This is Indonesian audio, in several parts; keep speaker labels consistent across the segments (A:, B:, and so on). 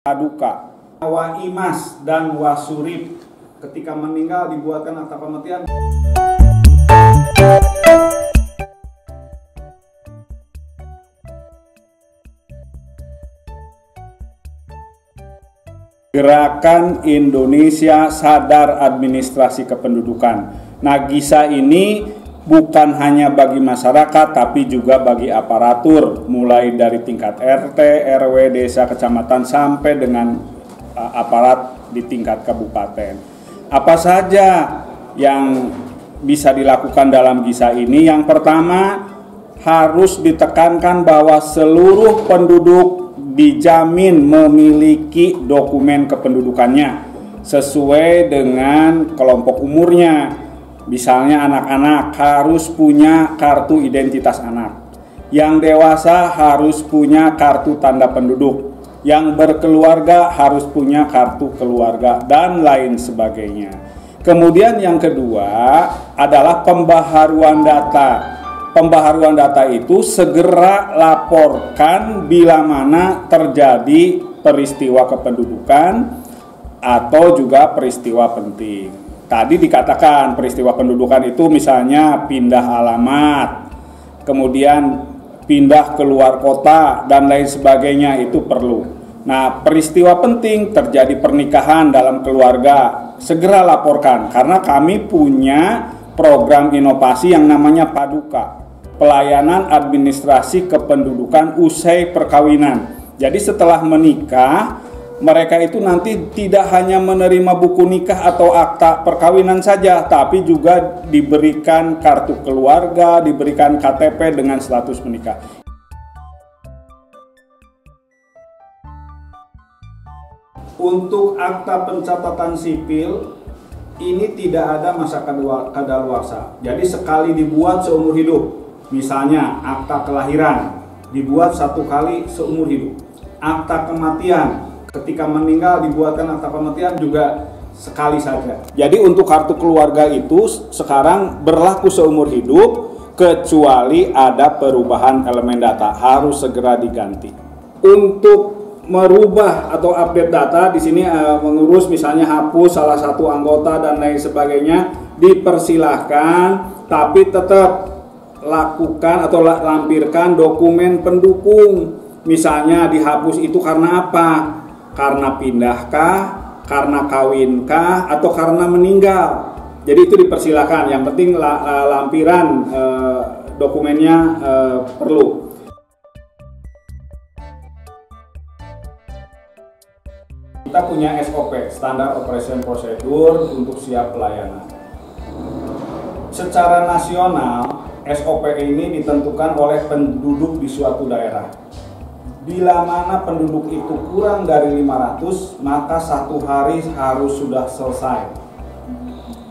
A: Paduka, Waimas dan Wasurip ketika meninggal dibuatkan akta kematian. Gerakan Indonesia Sadar Administrasi Kependudukan. Nah, GISA ini bukan hanya bagi masyarakat tapi juga bagi aparatur, mulai dari tingkat RT, RW, desa, kecamatan sampai dengan aparat di tingkat kabupaten. Apa saja yang bisa dilakukan dalam GISA ini? Yang pertama, harus ditekankan bahwa seluruh penduduk dijamin memiliki dokumen kependudukannya sesuai dengan kelompok umurnya. Misalnya anak-anak harus punya kartu identitas anak, yang dewasa harus punya kartu tanda penduduk, yang berkeluarga harus punya kartu keluarga, dan lain sebagainya. Kemudian yang kedua adalah pembaharuan data. Pembaharuan data itu segera laporkan bila mana terjadi peristiwa kependudukan atau juga peristiwa penting. Tadi dikatakan peristiwa pendudukan itu misalnya pindah alamat, kemudian pindah keluar kota, dan lain sebagainya, itu perlu. Nah, peristiwa penting terjadi pernikahan dalam keluarga, segera laporkan, karena kami punya program inovasi yang namanya Paduka, pelayanan administrasi kependudukan usai perkawinan. Jadi setelah menikah, mereka itu nanti tidak hanya menerima buku nikah atau akta perkawinan saja, tapi juga diberikan kartu keluarga, diberikan KTP dengan status menikah. Untuk akta pencatatan sipil, ini tidak ada masa kadaluarsa. Jadi sekali dibuat seumur hidup. Misalnya akta kelahiran dibuat satu kali seumur hidup. Akta kematian ketika meninggal dibuatkan akta kematian juga sekali saja. Jadi untuk kartu keluarga itu sekarang berlaku seumur hidup kecuali ada perubahan elemen data, harus segera diganti. Untuk merubah atau update data di sini mengurus misalnya hapus salah satu anggota dan lain sebagainya dipersilahkan, tapi tetap lakukan atau lampirkan dokumen pendukung. Misalnya dihapus itu karena apa? Karena pindahkah, karena kawinkah, atau karena meninggal. Jadi itu dipersilakan, yang penting lampiran dokumennya perlu. Kita punya SOP, Standard Operation Procedure, untuk siap pelayanan. Secara nasional, SOP ini ditentukan oleh penduduk di suatu daerah. Bila mana penduduk itu kurang dari 500, maka satu hari harus sudah selesai.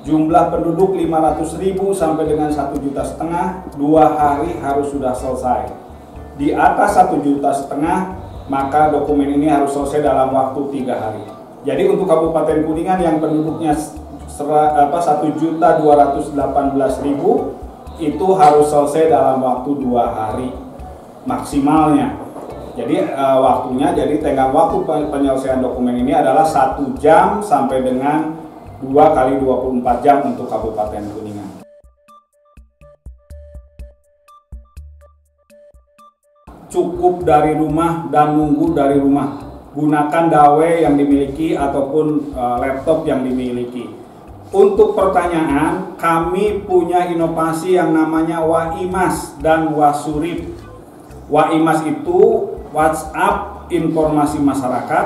A: Jumlah penduduk 500.000 sampai dengan 1,5 juta, 2 hari harus sudah selesai. Di atas 1,5 juta, maka dokumen ini harus selesai dalam waktu 3 hari. Jadi untuk Kabupaten Kuningan yang penduduknya 1.218.000 itu harus selesai dalam waktu 2 hari maksimalnya. Jadi waktunya, jadi tenggang waktu penyelesaian dokumen ini adalah 1 jam sampai dengan 2 kali 24 jam untuk Kabupaten Kuningan. Cukup dari rumah dan nunggu dari rumah. Gunakan dawai yang dimiliki ataupun laptop yang dimiliki. Untuk pertanyaan, kami punya inovasi yang namanya Waimas dan Wasurip. Waimas itu WhatsApp informasi masyarakat,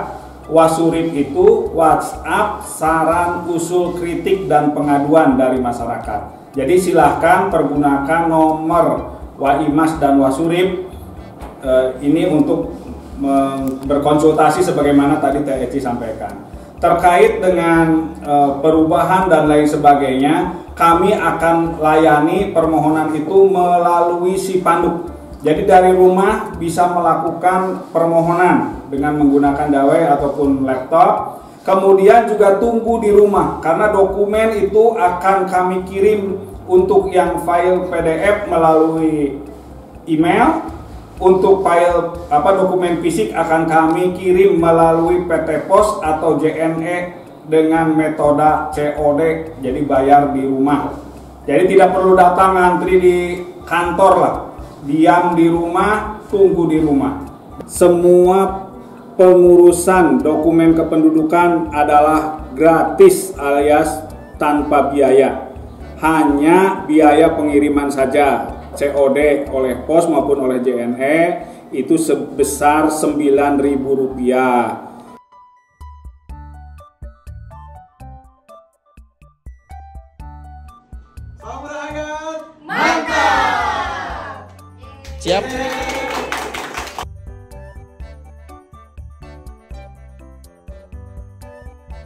A: Wasurip itu WhatsApp saran, usul, kritik, dan pengaduan dari masyarakat. Jadi silahkan pergunakan nomor Waimas dan Wasurip ini untuk berkonsultasi sebagaimana tadi Teh Eci sampaikan. Terkait dengan perubahan dan lain sebagainya, kami akan layani permohonan itu melalui Sipanduk. Jadi dari rumah bisa melakukan permohonan dengan menggunakan dawai ataupun laptop. Kemudian juga tunggu di rumah, karena dokumen itu akan kami kirim untuk yang file PDF melalui email. Untuk file dokumen fisik akan kami kirim melalui PT Pos atau JNE dengan metode COD, jadi bayar di rumah. Jadi tidak perlu datang ngantri di kantor lah, diam di rumah, tunggu di rumah. Semua pengurusan dokumen kependudukan adalah gratis alias tanpa biaya. Hanya biaya pengiriman saja, COD oleh pos maupun oleh JNE itu sebesar Rp9.000.
B: Mantap! Siap?